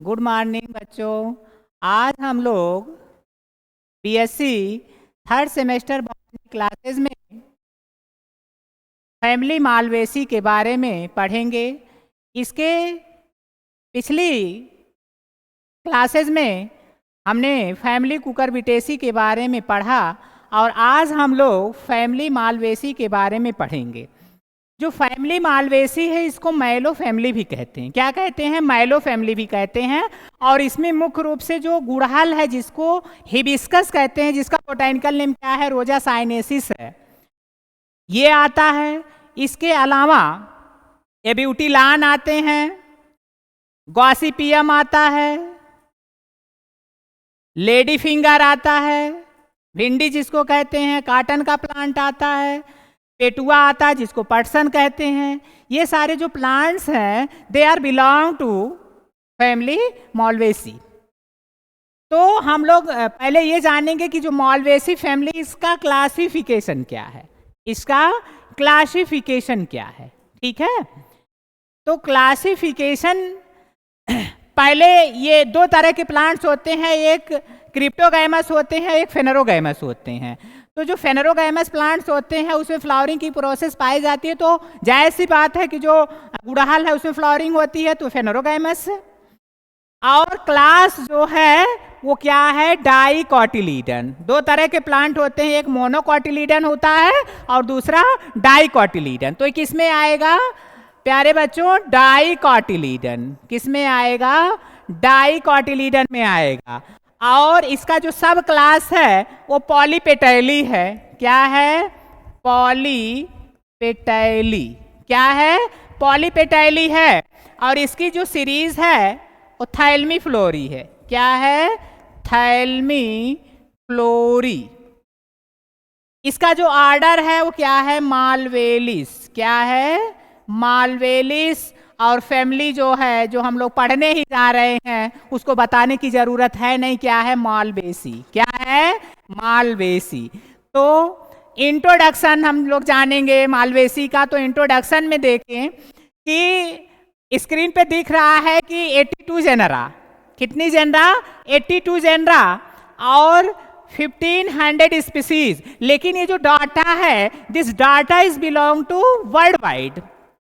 Good morning बच्चों। आज हम लोग BSc third semester botany classes में फैमिली मालवेसी के बारे में पढ़ेंगे। इसके पिछली क्लासेस में हमने फैमिली कुकुरबिटेसी के बारे में पढ़ा और आज हम लोग फैमिली मालवेसी के बारे में पढ़ेंगे। जो फैमिली मालवेसी है इसको मैलो फैमिली भी कहते हैं। क्या कहते हैं? मैलो फैमिली भी कहते हैं। और इसमें मुख्य रूप से जो गुड़हल है जिसको हिबिस्कस कहते हैं, जिसका बोटैनिकल नेम क्या है? रोजा साइनेसिस है, ये आता है। इसके अलावा एब्यूटिलान आते हैं, गॉसिपियम आता है, लेडी फिंगर आता है, भिंडी जिसको कहते हैं, काटन का प्लांट आता है, पेटुआ आता है जिसको पटसन कहते हैं। ये सारे जो प्लांट्स हैं they are belong to family Malvaceae. तो हम लोग पहले ये जानेंगे कि जो मालवेसी फैमिली, इसका क्लासिफिकेशन क्या है, इसका क्लासिफिकेशन क्या है। ठीक है, तो क्लासिफिकेशन पहले ये दो तरह के प्लांट्स होते हैं, एक क्रिप्टोगैमस होते हैं, एक फेनेरोगैमस होते हैं। तो जो फेनेरोगैमस प्लांट्स होते हैं उसमें फ्लावरिंग की प्रोसेस पाई जाती है, तो जायज़ सी बात है कि जो गुड़हल है उसमें फ्लावरिंग होती है, तो फेनेरोगैमस। और क्लास जो है वो क्या है? डाइकोटिलीडन। दो तरह के प्लांट होते हैं, एक मोनोकोटिलीडन होता है और दूसरा डाइकोटिलीडन। तो किस में आएगा प्यारे बच्चों? डाइकोटिलीडन। किस में आएगा? डाइकोटिलीडन में आएगा। और इसका जो सब क्लास है वो पॉलीपेटैली है। क्या है? पॉलीपेटैली। क्या है? पॉलीपेटैली है। और इसकी जो सीरीज है वो थैलमी फ्लोरी है। क्या है? थैलमी फ्लोरी। इसका जो ऑर्डर है वो क्या है? मालवेलिस। क्या है? मालवेलिस। और फैमिली जो है, जो हम लोग पढ़ने ही जा रहे हैं, उसको बताने की जरूरत है नहीं, क्या है? मालवेसी। क्या है? मालवेसी। तो इंट्रोडक्शन हम लोग जानेंगे मालवेसी का। तो इंट्रोडक्शन में देखें कि स्क्रीन पे दिख रहा है कि 82 जेनरा। कितनी जेनरा? 82 जेनरा और 1500 स्पीसीज। लेकिन ये जो डाटा है, this data is belong to world wide.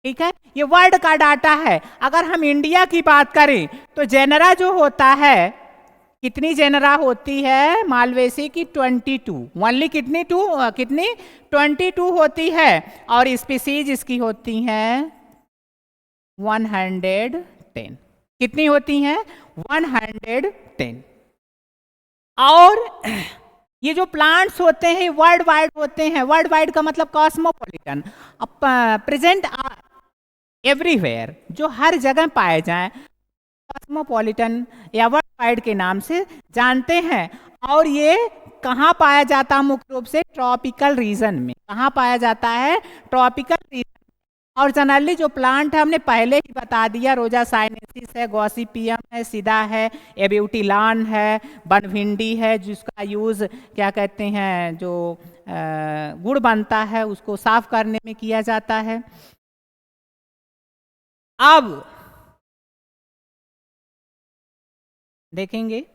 ठीक है, ये वर्ल्ड का डाटा है। अगर हम इंडिया की बात करें तो जेनरा जो होता है, कितनी जेनरा होती है मालवेसी की? 22। ओनली कितनी? कितनी? 22 होती है। और स्पीसीज इसकी होती हैं 110। कितनी होती हैं? 110। और ये जो प्लांट्स होते हैं वर्ल्ड वाइड होते हैं। वर्ल्ड वाइड का मतलब कॉस्मोपॉलिटन, प्रेजेंट एवरीवेयर, जो हर जगह पाए जाएं, कॉस्मोपॉलिटन या वर्ल्ड वाइड के नाम से जानते हैं। और ये कहाँ पाया जाता है? मुख्य रूप से ट्रॉपिकल रीजन में। कहाँ पाया जाता है? Tropical region. और जनरली जो प्लांट है हमने पहले ही बता दिया, रोजा साइनेसिस है, गॉसिपियम है, सीधा है, एब्यूटिलान है, बनभिंडी है, जिसका यूज़ क्या कहते हैं, जो गुड़ बनता है उसको साफ करने में किया जाता है। अब देखेंगे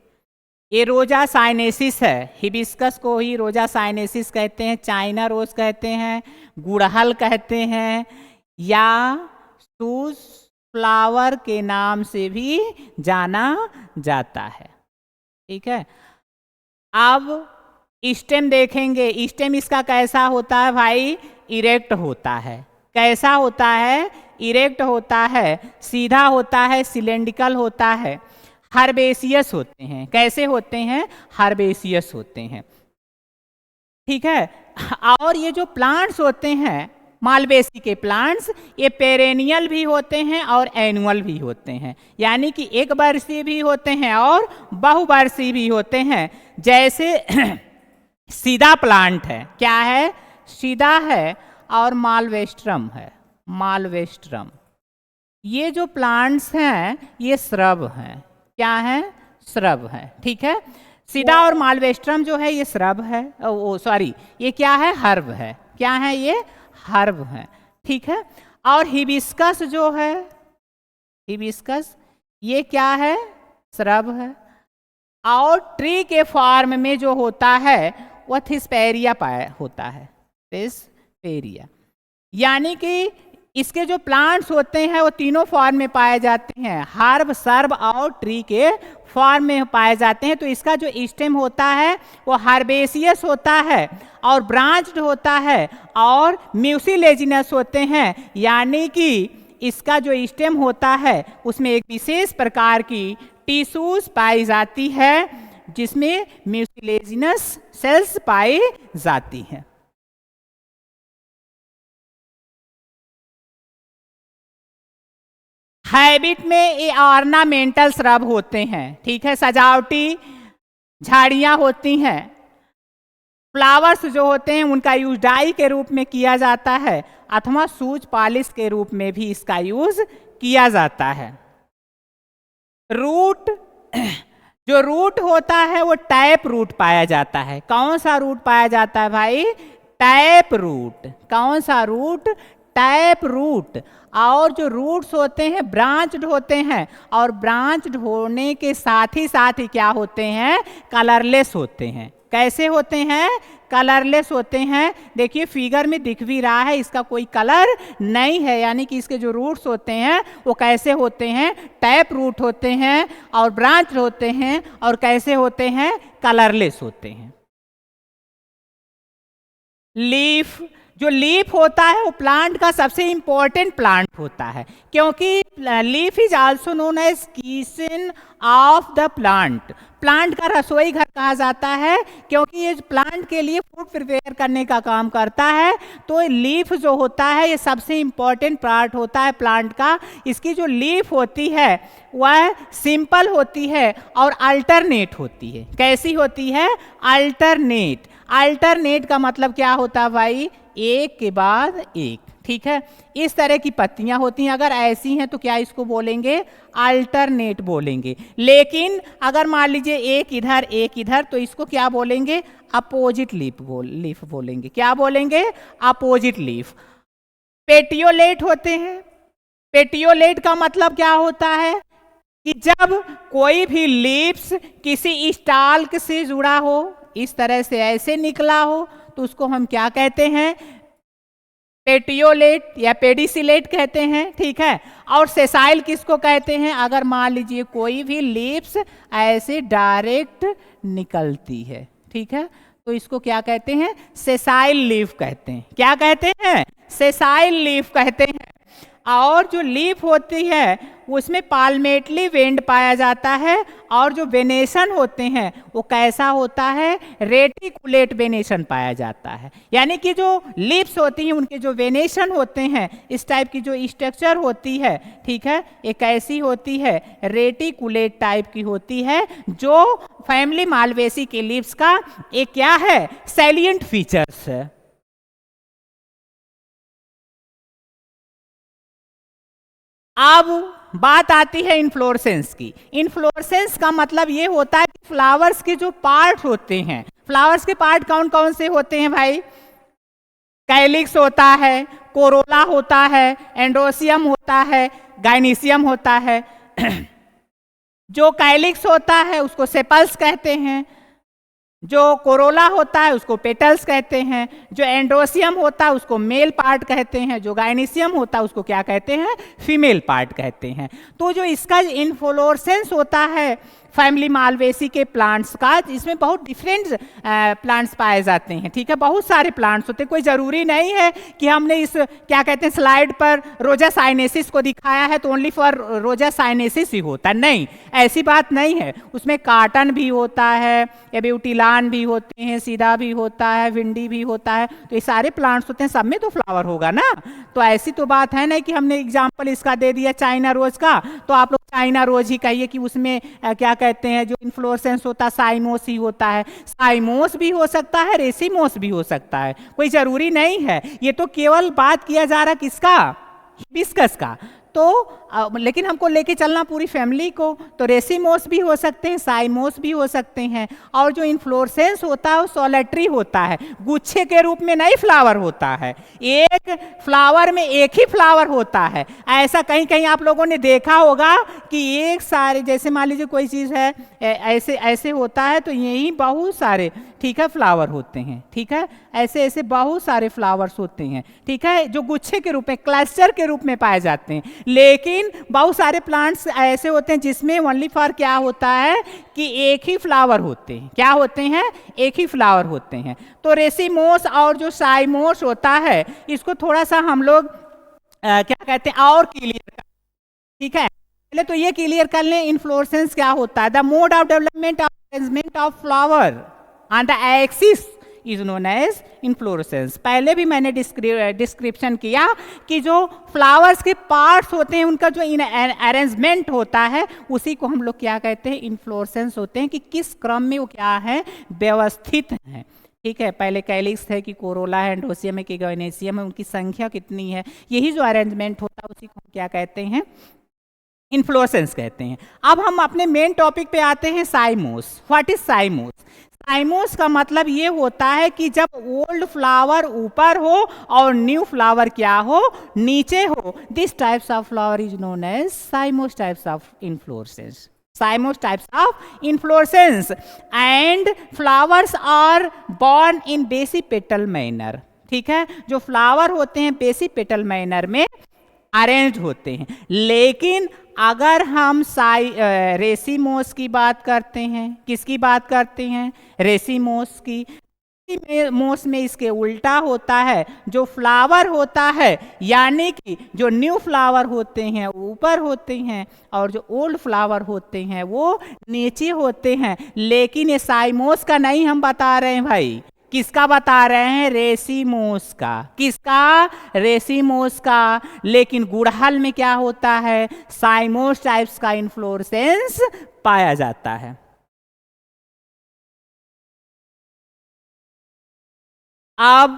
ये रोजा साइनेसिस है। हिबिस्कस को ही रोजा साइनेसिस कहते हैं, चाइना रोज कहते हैं, गुड़हल कहते हैं, या सूस फ्लावर के नाम से भी जाना जाता है। ठीक है, अब स्टेम देखेंगे। स्टेम इसका कैसा होता है भाई? इरेक्ट होता है। कैसा होता है? इरेक्ट होता है, सीधा होता है, सिलेंड्रिकल होता है, हर्बेसियस होते हैं। कैसे होते हैं? हर्बेसियस होते हैं। ठीक है, और ये जो प्लांट्स होते हैं मालवेसी के प्लांट्स, ये पेरेनियल भी होते हैं और एनुअल भी होते हैं। यानी कि एक वर्षीय भी होते हैं और बहुवर्षीय भी होते हैं। जैसे सीधा प्लांट है। क्या है? सीधा है। और मालवेस्ट्रम है। मालवेस्ट्रम, ये जो प्लांट्स हैं ये श्रब हैं। क्या है? श्रब है। ठीक है, सीधा और मालवेस्ट्रम जो है ये श्रब है। सॉरी, ये क्या है? हर्ब है। क्या है? ये हर्ब है। ठीक है, और हिबिस्कस जो है, हिबिस्कस ये क्या है? श्रब है, और ट्री के फॉर्म में जो होता है वह थिस्पेरिया होता है, थिस्पेरिया। यानी कि इसके जो प्लांट्स होते हैं वो तीनों फॉर्म में पाए जाते हैं, हर्ब, सर्ब और ट्री के फॉर्म में पाए जाते हैं। तो इसका जो स्टेम होता है वो हर्बेसियस होता है और ब्रांच्ड होता है और म्यूसिलेजिनस होते हैं। यानी कि इसका जो स्टेम होता है उसमें एक विशेष प्रकार की टिश्यूज पाई जाती है जिसमें म्यूसिलेजिनस सेल्स पाई जाती हैं। हैबिट में ये ऑर्नामेंटल श्रब होते हैं, ठीक है, सजावटी झाड़ियां होती हैं। फ्लावर्स जो होते हैं उनका यूज डाई के रूप में किया जाता है अथवा शूज पॉलिश के रूप में भी इसका यूज किया जाता है। रूट, जो रूट होता है वो टैप रूट पाया जाता है। कौन सा रूट पाया जाता है भाई? Tap root. कौन सा रूट? Tap root. और जो रूट्स होते हैं ब्रांच्ड होते हैं और ब्रांच्ड होने के साथ ही क्या होते हैं? कलरलेस होते हैं। कैसे होते हैं? कलरलेस होते हैं। देखिए फिगर में दिख भी रहा है, इसका कोई कलर नहीं है। यानी कि इसके जो रूट्स होते हैं वो कैसे होते हैं? टैप रूट होते हैं और ब्रांच होते हैं और कैसे होते हैं? कलरलेस होते हैं। लीफ, जो लीफ होता है वो प्लांट का सबसे इंपॉर्टेंट प्लांट होता है, क्योंकि leaf is also known as kitchen of the plant. Plant का रसोई घर कहा जाता है क्योंकि ये प्लांट के लिए फूड प्रिपेयर करने का काम करता है। तो लीफ जो होता है ये सबसे इंपॉर्टेंट पार्ट होता है प्लांट का। इसकी जो लीफ होती है वह सिंपल होती है और अल्टरनेट होती है। कैसी होती है? अल्टरनेट। अल्टरनेट का मतलब क्या होता है भाई? एक के बाद एक, ठीक है। इस तरह की पत्तियां होती हैं, अगर ऐसी हैं तो क्या इसको बोलेंगे? अल्टरनेट बोलेंगे। लेकिन अगर मान लीजिए एक इधर एक इधर तो इसको क्या बोलेंगे? अपोजिट लीफ बोलेंगे। क्या बोलेंगे? Opposite leaf. पेटियोलेट होते हैं। पेटियोलेट का मतलब क्या होता है कि जब कोई भी लीव्स किसी स्टाल्क से जुड़ा हो, इस तरह से ऐसे निकला हो, तो उसको हम क्या कहते हैं? पेटियोलेट या पेडिसिलेट कहते हैं, ठीक है। और सेसाइल किसको कहते हैं? अगर मान लीजिए कोई भी लीव्स ऐसे डायरेक्ट निकलती है, ठीक है, तो इसको क्या कहते हैं? सेसाइल लीफ कहते हैं। क्या कहते हैं? सेसाइल लीफ कहते हैं। और जो लीफ होती है उसमें पाल्मेटली वेंड पाया जाता है और जो वेनेशन होते हैं वो कैसा होता है? रेटिकुलेट वेनेशन पाया जाता है। यानी कि जो लीव्स होती हैं उनके जो वेनेशन होते हैं, इस टाइप की जो स्ट्रक्चर होती है, ठीक है, ये कैसी होती है? रेटिकुलेट टाइप की होती है, जो फैमिली मालवेसी के लीव्स का एक क्या है? सैलिएंट फीचर्स है। अब बात आती है इन्फ्लोरेसेंस की। इन्फ्लोरेसेंस का मतलब ये होता है कि फ्लावर्स के जो पार्ट होते हैं, फ्लावर्स के पार्ट कौन कौन से होते हैं भाई? कैलिक्स होता है, कोरोला होता है, एंड्रोसियम होता है, गाइनीसियम होता है। जो कैलिक्स होता है उसको सेपल्स कहते हैं, जो कोरोला होता है उसको पेटल्स कहते हैं, जो एंड्रोसियम होता है उसको मेल पार्ट कहते हैं, जो गाइनीसियम होता है उसको क्या कहते हैं? फीमेल पार्ट कहते हैं। तो जो इसका इन्फ्लोरेसेंस होता है फैमिली मालवेसी के प्लांट्स का, इसमें बहुत डिफरेंट प्लांट्स पाए जाते हैं, ठीक है, बहुत सारे प्लांट्स होते हैं। कोई ज़रूरी नहीं है कि हमने इस क्या कहते हैं स्लाइड पर रोजा साइनेसिस को दिखाया है तो ओनली फॉर रोजा साइनेसिस ही होता, नहीं, ऐसी बात नहीं है। उसमें काटन भी होता है, एब्यूटिलान भी होते हैं, सीधा भी होता है, भिंडी भी होता है, तो ये सारे प्लांट्स होते हैं, सब में तो फ्लावर होगा ना। तो ऐसी तो बात है नहीं कि हमने एग्जाम्पल इसका दे दिया चाइना रोज का तो आप लोग चाइना रोज ही कहिए कि उसमें क्या कहते हैं जो इन्फ्लोरेसेंस होता है साइमोस ही होता है। साइमोस भी हो सकता है, रेसिमोस भी हो सकता है, कोई जरूरी नहीं है। ये तो केवल बात किया जा रहा किसका? हिबिस्कस का। लेकिन हमको लेके चलना पूरी फैमिली को, तो रेसिमोस भी हो सकते हैं, साइमोस भी हो सकते हैं। और जो इन्फ्लोरेसेंस होता है वो सोलेटरी होता है, गुच्छे के रूप में नहीं फ्लावर होता है, एक फ्लावर में एक ही फ्लावर होता है। ऐसा कहीं कहीं आप लोगों ने देखा होगा कि एक सारे, जैसे मान लीजिए कोई चीज़ है ऐसे ऐसे होता है, तो यही बहुत सारे, ठीक है, फ्लावर होते हैं, ठीक है, ऐसे ऐसे बहुत सारे फ्लावर्स होते हैं, ठीक है, जो गुच्छे के रूप में, क्लस्टर के रूप में पाए जाते हैं। लेकिन बहुत सारे प्लांट्स ऐसे होते हैं जिसमें ओनली फॉर क्या होता है कि एक ही फ्लावर होते हैं। क्या होते हैं? एक ही फ्लावर होते हैं। तो रेसिमोस और जो साइमोस होता है, इसको थोड़ा सा हम लोग क्या कहते हैं और क्लियर, ठीक है। पहले तो ये क्लियर कर लें इन्फ्लोरेसेंस क्या होता है। The mode of development of arrangement of flower on the axis is known as inflorescence. पहले भी मैंने डिस्क्रिप्शन किया कि जो फ्लावर्स के पार्ट्स होते हैं उनका जो अरेंजमेंट होता है उसी को हम लोग क्या कहते हैं? इन्फ्लोरेसेंस होते हैं, कि किस क्रम में वो क्या है, व्यवस्थित है, ठीक है। पहले कैलिक्स है कि कोरोला है, एंडोसियम है कि गाइनेसियम है, उनकी संख्या कितनी है, यही जो अरेंजमेंट होता है उसी को हम क्या कहते हैं? इन्फ्लोरेसेंस कहते हैं। अब हम अपने मेन टॉपिक पे आते हैं, साइमोस। What is साइमोस? साइमोस का मतलब ये होता है कि जब ओल्ड फ्लावर ऊपर हो और न्यू फ्लावर क्या हो, नीचे हो। This types of flower is known as cymose types of inflorescence. Cymose types of inflorescence and flowers are born in basipetal manner, ठीक है। जो फ्लावर होते हैं बेसिपेटल मैनर में अरेंज होते हैं। लेकिन अगर हम रेसिमोस की बात करते हैं, किसकी बात करते हैं? रेसिमोस की। मोस में इसके उल्टा होता है, जो फ्लावर होता है यानी कि जो न्यू फ्लावर होते हैं ऊपर होते हैं और जो ओल्ड फ्लावर होते हैं वो नीचे होते हैं। लेकिन ये साइमोस का नहीं हम बता रहे हैं भाई, किसका बता रहे हैं? रेसिमोस का। किसका? रेसिमोस का। लेकिन गुड़हल में क्या होता है? साइमोस टाइप्स का इन्फ्लोरेसेंस पाया जाता है। अब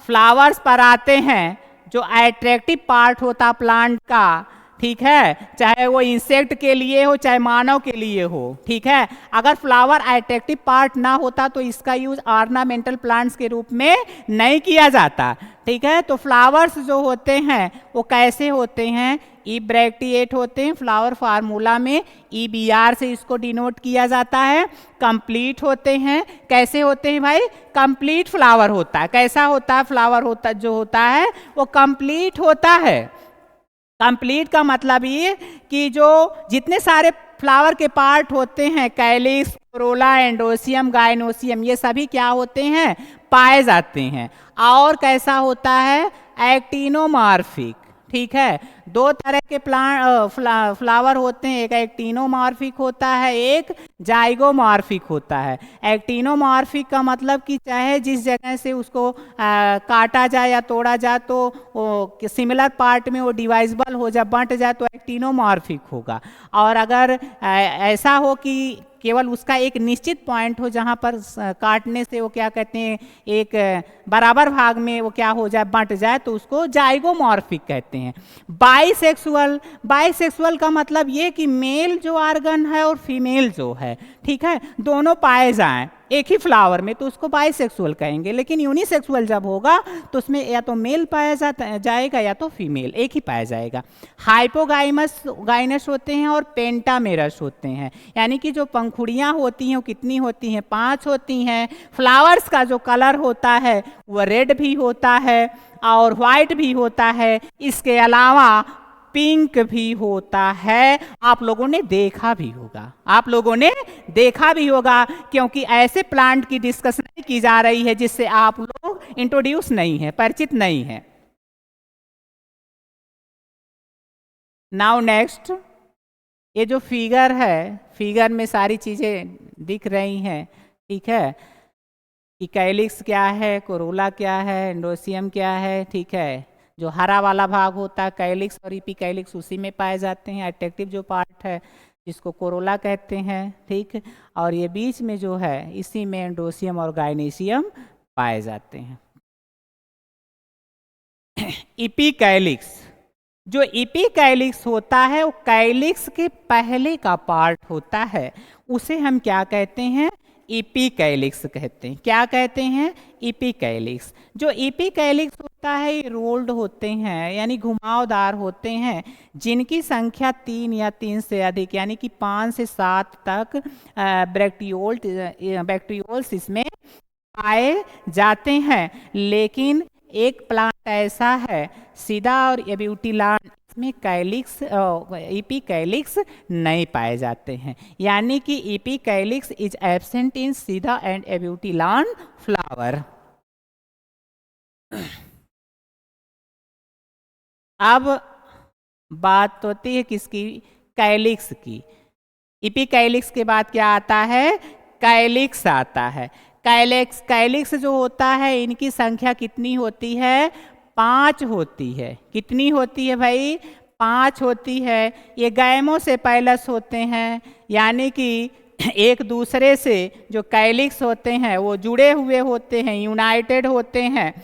फ्लावर्स पर आते हैं, जो अट्रैक्टिव पार्ट होता प्लांट का, ठीक है, चाहे वो इंसेक्ट के लिए हो चाहे मानव के लिए हो, ठीक है। अगर फ्लावर अट्रैक्टिव पार्ट ना होता तो इसका यूज ऑर्नामेंटल प्लांट्स के रूप में नहीं किया जाता, ठीक है। तो फ्लावर्स जो होते हैं वो कैसे होते हैं? इब्रैक्टिएट होते हैं। फ्लावर फार्मूला में EBR से इसको डिनोट किया जाता है। कंप्लीट होते हैं। कैसे होते हैं भाई? कंप्लीट फ्लावर होता है। कैसा होता है? फ्लावर होता जो होता है वो कंप्लीट होता है। कंप्लीट का मतलब ये कि जो जितने सारे फ्लावर के पार्ट होते हैं, कैलिक्स, कोरोला, एंडोसियम, गाइनोसियम, ये सभी क्या होते हैं? पाए जाते हैं। और कैसा होता है? एक्टिनोमॉर्फिक, ठीक है। दो तरह के फ्लावर होते हैं, एक एक्टिनोमॉर्फिक होता है, एक जाइगोमॉर्फिक होता है। एक्टिनोमॉर्फिक का मतलब कि चाहे जिस जगह से उसको काटा जाए या तोड़ा जाए तो वो सिमिलर पार्ट में वो डिवाइजिबल हो जाए, बंट जाए, तो एक्टिनोमॉर्फिक होगा। और अगर ऐसा हो कि केवल उसका एक निश्चित पॉइंट हो जहाँ पर काटने से वो क्या कहते हैं, एक बराबर भाग में वो क्या हो जाए, बंट जाए, तो उसको जाइगोमॉर्फिक कहते हैं। बाइसेक्सुअल, बाइसेक्सुअल का मतलब ये कि मेल जो ऑर्गन है और फीमेल जो है, ठीक है, दोनों पाए जाएं एक ही फ्लावर में, तो उसको बाइसेक्सुअल कहेंगे। लेकिन यूनिसेक्सुअल जब होगा तो उसमें या तो मेल पाया जाएगा या तो फीमेल, एक ही पाया जाएगा। हाइपोगाइमस गाइनस होते हैं और पेंटामेरस होते हैं, यानी कि जो पंखुड़ियाँ होती हैं वो कितनी होती हैं? 5 होती हैं। फ्लावर्स का जो कलर होता है वह रेड भी होता है और वाइट भी होता है। इसके अलावा पिंक भी होता है। आप लोगों ने देखा भी होगा, आप लोगों ने देखा भी होगा, क्योंकि ऐसे प्लांट की डिस्कशन नहीं की जा रही है जिससे आप लोग इंट्रोड्यूस नहीं है, परिचित नहीं है। नाउ नेक्स्ट, ये जो फिगर है, फिगर में सारी चीजें दिख रही हैं, ठीक है, कि कैलिक्स क्या है, कोरोला क्या है, एंडोसियम क्या है, ठीक है। जो हरा वाला भाग होता है कैलिक्स और इपीकैलिक्स, उसी में पाए जाते हैं। अट्रैक्टिव जो पार्ट है जिसको कोरोला कहते हैं, ठीक। और ये बीच में जो है इसी में एंडोसियम और गाइनेसियम पाए जाते हैं। इपीकैलिक्स, जो इपिकैलिक्स होता है वो कैलिक्स के पहले का पार्ट होता है, उसे हम क्या कहते हैं? इपिकैलिक्स कहते हैं। क्या कहते हैं? इपिकैलिक्स। जो इपिकैलिक्स होता है ये रोल्ड होते हैं, यानी घुमावदार होते हैं, जिनकी संख्या 3 या 3 से अधिक यानी कि 5 से 7 तक ब्रैक्टियोल्स इसमें पाए जाते हैं। लेकिन एक प्लांट ऐसा है सीधा और एब्यूटिलान, इसमें कैलिक्स इपिकैलिक्स नहीं पाए जाते हैं, यानी कि इपिकैलिक्स इज एब्सेंट इन सीधा एंड एब्यूटिलान फ्लावर। अब बात होती है किसकी? कैलिक्स की। इपिकैलिक्स के बाद क्या आता है? कैलिक्स आता है। कैलिक्स जो होता है इनकी संख्या कितनी होती है? 5 होती है। कितनी होती है भाई? 5 होती है। ये गैमो से पैलस होते हैं, यानी कि एक दूसरे से जो कैलिक्स होते हैं वो जुड़े हुए होते हैं, यूनाइटेड होते हैं,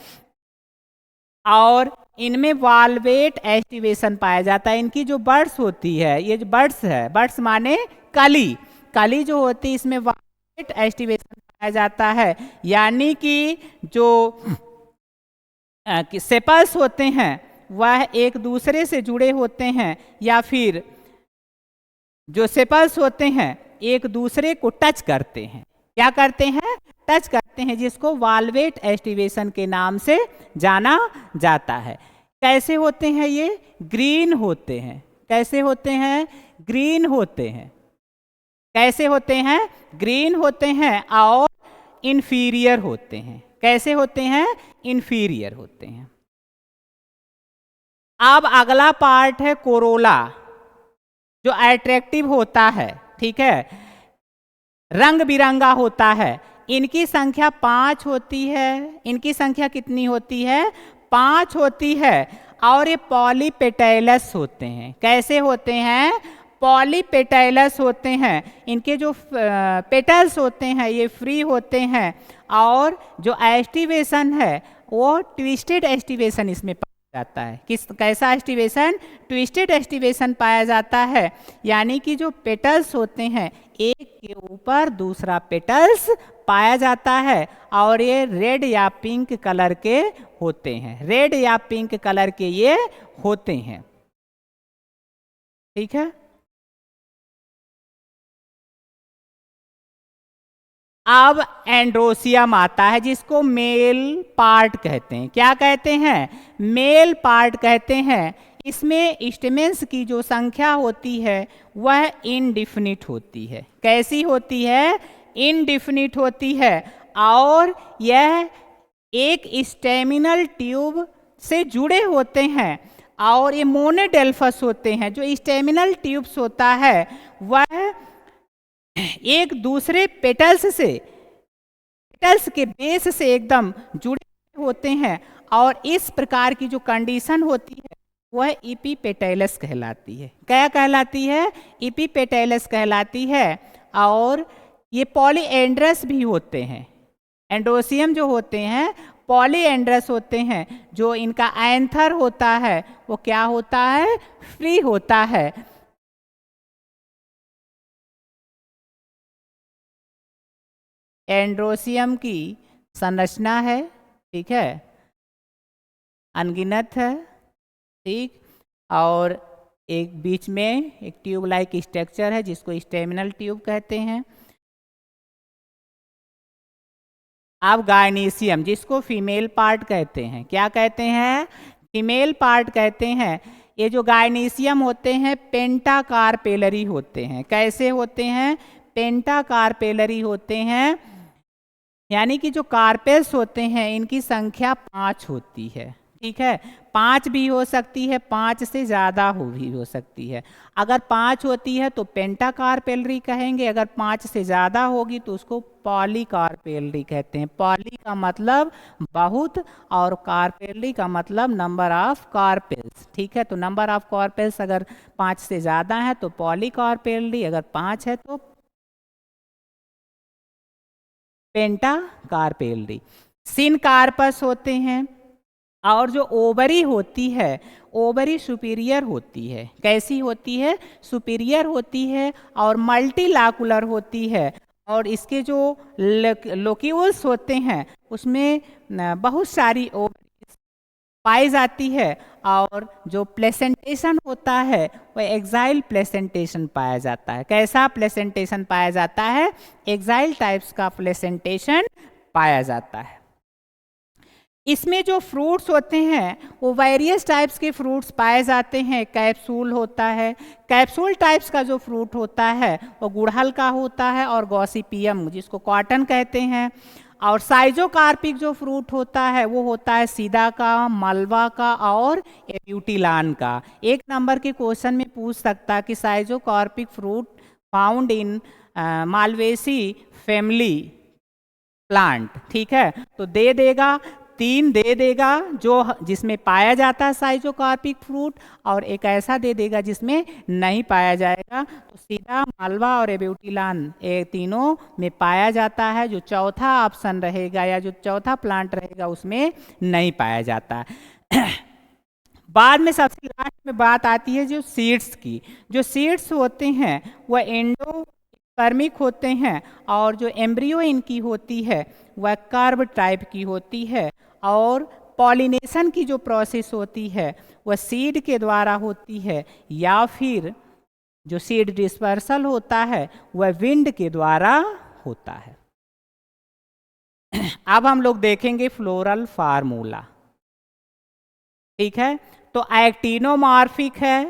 और इनमें वाल्वेट एस्टिवेशन पाया जाता है। इनकी जो बर्ड्स होती है, ये जो बर्ड्स है, बर्ड्स माने कली, कली जो होती है इसमें वाल्वेट एस्टिवेशन पाया जाता है, यानी कि जो सेपल्स होते हैं वह एक दूसरे से जुड़े होते हैं, या फिर जो सेपल्स होते हैं एक दूसरे को टच करते हैं। क्या करते हैं? टच करते हैं, जिसको वाल्वेट एस्टिवेशन के नाम से जाना जाता है। कैसे होते हैं ये? ग्रीन होते हैं। कैसे होते हैं? ग्रीन होते हैं। कैसे होते हैं? ग्रीन होते हैं और इंफीरियर होते हैं। कैसे होते हैं? इंफीरियर होते हैं। अब अगला पार्ट है कोरोला, जो अट्रैक्टिव होता है, ठीक है, रंग बिरंगा होता है। इनकी संख्या 5 होती है। इनकी संख्या कितनी होती है? 5 होती है, और ये पॉलीपेटैलस होते हैं। कैसे होते हैं? पॉलीपेटैलस होते हैं। इनके जो पेटल्स होते हैं ये फ्री होते हैं, और जो एस्टिवेशन है वो ट्विस्टेड एस्टिवेशन इसमें पाया जाता है। कैसा एस्टिवेशन? ट्विस्टेड एस्टिवेशन पाया जाता है, यानी कि जो पेटल्स होते हैं एक के ऊपर दूसरा पेटल्स पाया जाता है, और ये रेड या पिंक कलर के होते हैं। रेड या पिंक कलर के ये होते हैं, ठीक है। अब एंड्रोसियम आता है, जिसको मेल पार्ट कहते हैं। क्या कहते हैं? मेल पार्ट कहते हैं। इसमें स्टेमेंस की जो संख्या होती है वह इनडिफिनिट होती है। कैसी होती है? इनडिफिनिट होती है, और यह एक स्टेमिनल ट्यूब से जुड़े होते हैं, और ये मोनोडेल्फस होते हैं। जो स्टेमिनल ट्यूब्स होता है वह एक दूसरे पेटल्स के बेस से एकदम जुड़े होते हैं, और इस प्रकार की जो कंडीशन होती है वह इपीपेटैलस कहलाती है। क्या कहलाती है? इपीपेटैलस कहलाती है। और ये पॉलीएंड्रस भी होते हैं। एंड्रोसियम जो होते हैं पॉलीएंड्रस होते हैं। जो इनका एंथर होता है वो क्या होता है? फ्री होता है। एंड्रोसियम की संरचना है, ठीक है, अनगिनत है, ठीक, और एक बीच में एक ट्यूब लाइक स्ट्रक्चर है जिसको स्टेमिनल ट्यूब कहते हैं। अब गायनीशियम, जिसको फीमेल पार्ट कहते हैं। क्या कहते हैं? फीमेल पार्ट कहते हैं। ये जो गायनीशियम होते हैं पेंटाकार्पेलरी होते हैं। कैसे होते हैं? पेंटाकार्पेलरी होते हैं, यानी कि जो कार्पेल्स होते हैं इनकी संख्या 5 होती है, ठीक है। 5 भी हो सकती है, 5 से ज़्यादा भी हो सकती है। अगर 5 होती है तो पेंटाकार्पेलरी कहेंगे, अगर 5 से ज़्यादा होगी तो उसको पॉलीकार्पेलरी कहते हैं। पॉली का मतलब बहुत, और कार्पेलरी का मतलब नंबर ऑफ कार्पेल्स, ठीक है। तो नंबर ऑफ कार्पेल्स अगर 5 से ज़्यादा है तो पॉलीकार्पेलरी, अगर 5 है तो पेंटाकार्पेलरी। सिनकार्पस होते हैं, और जो ओवरी होती है, ओवरी सुपीरियर होती है। कैसी होती है? सुपीरियर होती है और मल्टीलाकुलर होती है। और इसके जो लोक्यूल्स होते हैं उसमें बहुत सारी ओवरीज पाई जाती है। और जो प्लेसेंटेशन होता है वह एक्साइल प्लेसेंटेशन पाया जाता है। कैसा प्लेसेंटेशन पाया जाता है? एक्साइल टाइप्स का प्लेसेंटेशन पाया जाता है। इसमें जो फ्रूट्स होते हैं वो वेरियस टाइप्स के फ्रूट्स पाए जाते हैं। कैप्सूल होता है, कैप्सूल टाइप्स का जो फ्रूट होता है वो गुड़हल का होता है और गॉसिपियम जिसको कॉटन कहते हैं। और साइजोकार्पिक जो फ्रूट होता है वो होता है सीदा का, मलवा का और एब्यूटिलान का। एक नंबर के क्वेश्चन में पूछ सकता है कि schizocarpic fruit found in Malvaceae family plant. ठीक है, तो दे देगा, 3 दे देगा जो जिसमें पाया जाता है साइजोकार्पिक फ्रूट, और एक ऐसा दे देगा जिसमें नहीं पाया जाएगा। तो सीधा, मालवा और एब्यूटिलान ये तीनों में पाया जाता है। जो चौथा ऑप्शन रहेगा या जो चौथा प्लांट रहेगा उसमें नहीं पाया जाता है। बाद में सबसे लास्ट में बात आती है जो सीड्स की। जो सीड्स होते हैं वह एंडोस्पर्मिक होते हैं और जो एम्ब्रियो इनकी होती है वह कर्व टाइप की होती है। और पॉलिनेशन की जो प्रोसेस होती है वह सीड के द्वारा होती है, या फिर जो सीड डिस्पर्सल होता है वह विंड के द्वारा होता है। अब हम लोग देखेंगे फ्लोरल फार्मूला। ठीक है, तो एक्टिनोमॉर्फिक है।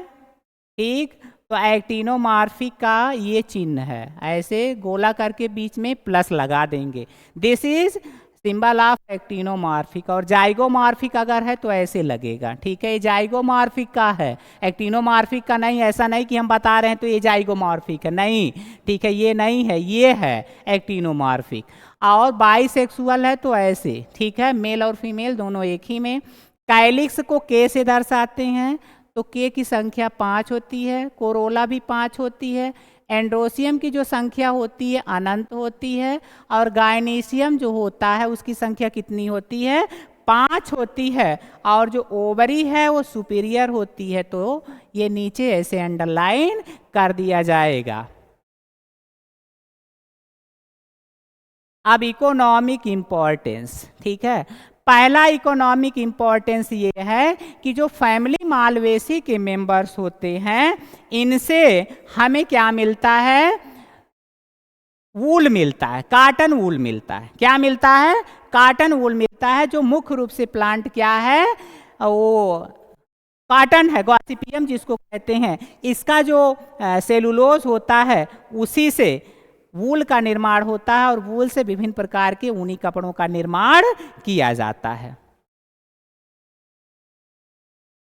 ठीक, तो एक्टिनोमॉर्फिक का ये चिन्ह है, ऐसे गोला करके बीच में प्लस लगा देंगे। This is symbol of actinomorphic. और जाइगोमॉर्फिक अगर है तो ऐसे लगेगा। ठीक है, ये जाइगोमॉर्फिक का है, एक्टिनोमॉर्फिक का नहीं। ऐसा नहीं कि हम बता रहे हैं तो ये जाइगोमॉर्फिक है, नहीं। ठीक है, ये नहीं है, ये है एक्टिनोमॉर्फिक। और बाइसेक्सुअल है तो ऐसे। ठीक है, मेल और फीमेल दोनों एक ही में। कैलिक्स को के से दर्शाते हैं, तो के की संख्या 5 होती है, कोरोला भी 5 होती है। एंड्रोसियम की जो संख्या होती है अनंत होती है। और गायनीशियम जो होता है उसकी संख्या कितनी होती है? 5 होती है। और जो ओवरी है वो सुपीरियर होती है। तो ये नीचे ऐसे अंडरलाइन कर दिया जाएगा। अब इकोनॉमिक इंपॉर्टेंस। ठीक है, पहला इकोनॉमिक इंपॉर्टेंस ये है कि जो फैमिली मालवेसी के मेंबर्स होते हैं इनसे हमें क्या मिलता है? वूल मिलता है, काटन वूल मिलता है। क्या मिलता है? काटन वूल मिलता है। जो मुख्य रूप से प्लांट क्या है? वो काटन है, गॉसिपियम जिसको कहते हैं। इसका जो सेलुलोज होता है उसी से वूल का निर्माण होता है और वूल से विभिन्न प्रकार के ऊनी कपड़ों का निर्माण किया जाता है।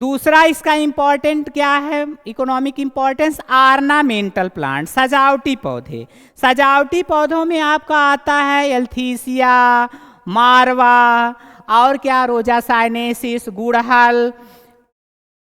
दूसरा इसका इंपॉर्टेंट क्या है? इकोनॉमिक इंपॉर्टेंस, ऑर्नामेंटल प्लांट, सजावटी पौधे। सजावटी पौधों में आपका आता है एल्थीसिया, मारवा, और क्या, रोजा साइनेसिस, गुड़हल,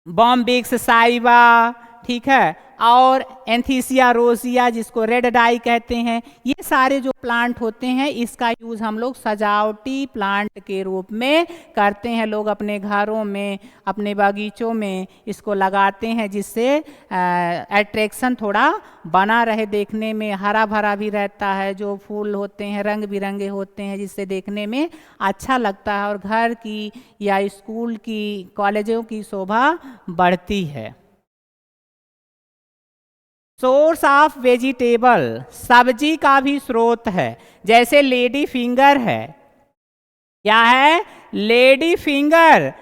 बॉम्बिक्स साइवा। ठीक है, और एंथीसिया रोजिया जिसको रेड डाई कहते हैं। ये सारे जो प्लांट होते हैं इसका यूज़ हम लोग सजावटी प्लांट के रूप में करते हैं। लोग अपने घरों में, अपने बागीचों में इसको लगाते हैं जिससे अट्रैक्शन थोड़ा बना रहे, देखने में हरा भरा भी रहता है। जो फूल होते हैं रंग बिरंगे होते हैं जिससे देखने में अच्छा लगता है और घर की या स्कूल की, कॉलेजों की शोभा बढ़ती है। सोर्स ऑफ वेजिटेबल, सब्जी का भी स्रोत है। जैसे लेडी फिंगर है, क्या है? Lady finger,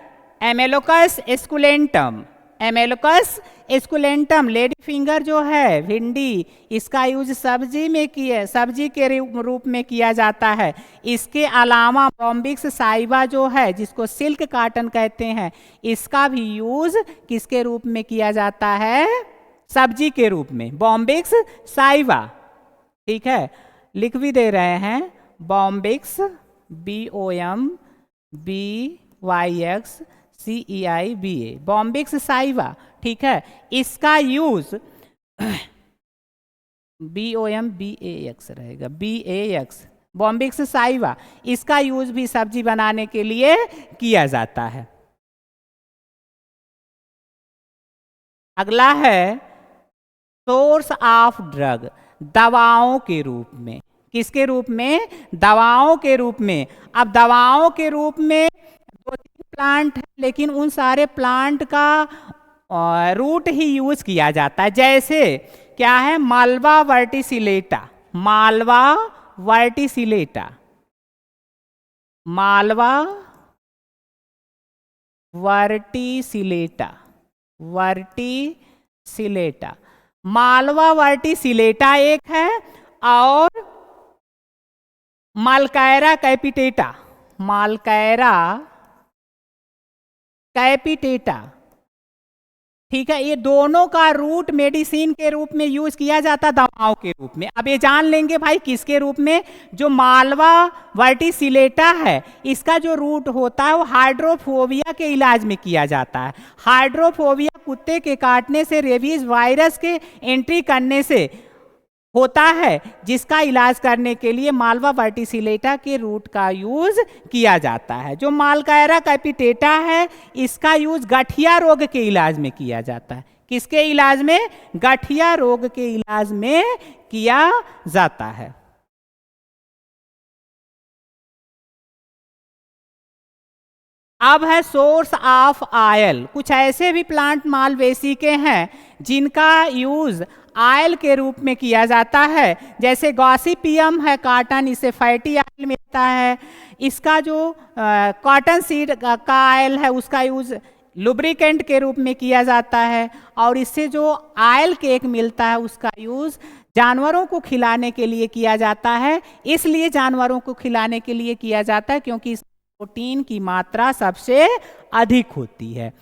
Abelmoschus esculentum. Abelmoschus esculentum, lady finger जो है भिंडी, इसका यूज सब्जी में किया, सब्जी के रूप में किया जाता है। इसके अलावा बॉम्बिक्स साइवा जो है जिसको सिल्क काटन कहते हैं, इसका भी यूज किसके रूप में किया जाता है? सब्जी के रूप में, बॉम्बिक्स साइवा। ठीक है, लिख भी दे रहे हैं, बॉम्बिक्स, BOMBYXCEIBA, बॉम्बिक्स साइवा। ठीक है, इसका यूज BOMBAX रहेगा, BAX, बॉम्बिक्स साइवा। इसका यूज भी सब्जी बनाने के लिए किया जाता है। अगला है सोर्स ऑफ ड्रग, दवाओं के रूप में। किसके रूप में? दवाओं के रूप में। अब दवाओं के रूप में 2-3 प्लांट है, लेकिन उन सारे प्लांट का रूट ही यूज किया जाता है। जैसे क्या है? मालवा वर्टिसिलेटा, मालवा वर्टिसिलेटा, मालवा वर्टिसिलेटा, वर्टिसिलेटा, मालवा वर्टिसिलेटा एक है, और मालकैरा कैपिटेटा, मालकैरा कैपिटेटा, ठीक है। ये दोनों का रूट मेडिसिन के रूप में यूज किया जाता, दवाओं के रूप में। अब ये जान लेंगे भाई किसके रूप में? जो मालवा वर्टिसिलेटा है, इसका जो रूट होता है वो हाइड्रोफोबिया के इलाज में किया जाता है। हाइड्रोफोबिया कुत्ते के काटने से, रेबीज वायरस के एंट्री करने से होता है, जिसका इलाज करने के लिए मालवा वर्टिसिलेटा के रूट का यूज किया जाता है। जो मालकैरा कैपिटेटा है, इसका यूज गठिया रोग के इलाज में किया जाता है। किसके इलाज में? गठिया रोग के इलाज में किया जाता है। अब है सोर्स ऑफ ऑयल। कुछ ऐसे भी प्लांट मालवेसी के हैं जिनका यूज ऑयल के रूप में किया जाता है। जैसे गॉसिपियम है कॉटन, इससे फैटी ऑयल मिलता है। इसका जो कॉटन सीड का ऑयल है, उसका यूज लुब्रिकेंट के रूप में किया जाता है। और इससे जो ऑयल केक मिलता है, उसका यूज जानवरों को खिलाने के लिए किया जाता है। इसलिए जानवरों को खिलाने के लिए किया जाता है क्योंकि इस प्रोटीन की मात्रा सबसे अधिक होती है।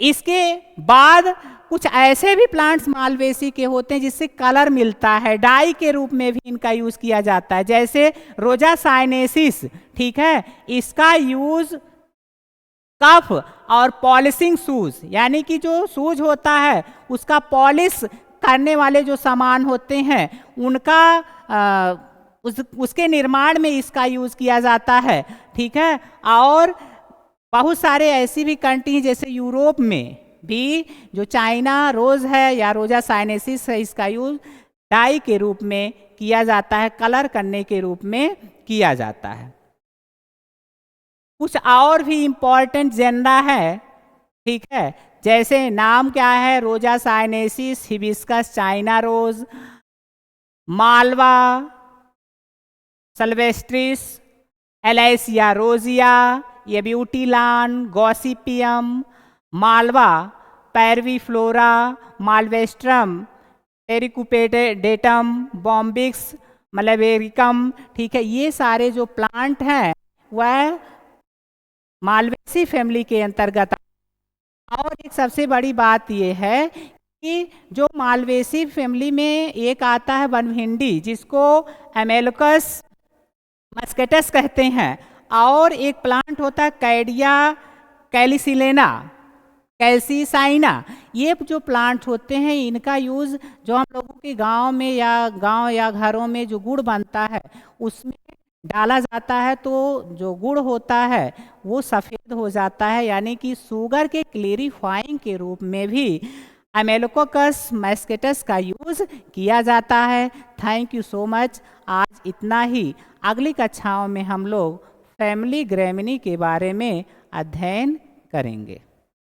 इसके बाद कुछ ऐसे भी प्लांट्स मालवेसी के होते हैं जिससे कलर मिलता है, डाई के रूप में भी इनका यूज किया जाता है। जैसे रोजा साइनेसिस, ठीक है, इसका यूज कफ और पॉलिशिंग शूज, यानी कि जो शूज होता है उसका पॉलिश करने वाले जो सामान होते हैं, उनका उसके निर्माण में इसका यूज किया जाता है, ठीक है। और बहुत सारे ऐसी भी कंट्री जैसे यूरोप में भी जो चाइना रोज है या रोजा साइनेसिस है, इसका यूज डाई के रूप में किया जाता है, कलर करने के रूप में किया जाता है। कुछ और भी इंपॉर्टेंट जेनरा है, ठीक है, जैसे नाम क्या है? Rosa sinensis, hibiscus China rose, Malva sylvestris, Alcea rosea, ये Abutilon, Gossypium, Malva parviflora, Malvastrum, tricuspidatum, Bombax, malabaricum, ठीक है। ये सारे जो प्लांट हैं वह मालवेसी फैमिली के अंतर्गत। और एक सबसे बड़ी बात यह है कि जो मालवेसी फैमिली में एक आता है बनभिंडी, जिसको एमेलकस मस्केटस कहते हैं, और एक प्लांट होता है कैडिया कैलिसिलेना, कैल्सीसाइना। ये जो प्लांट होते हैं, इनका यूज़ जो हम लोगों के गांव या घरों में जो गुड़ बनता है उसमें डाला जाता है, तो जो गुड़ होता है वो सफ़ेद हो जाता है, यानी कि शुगर के क्लेरिफाइंग के रूप में भी एमेलोकोकस मैस्केटस का यूज़ किया जाता है। Thank you so much. आज इतना ही। अगली कक्षाओं में हम लोग फैमिली ग्रैमिनी के बारे में अध्ययन करेंगे।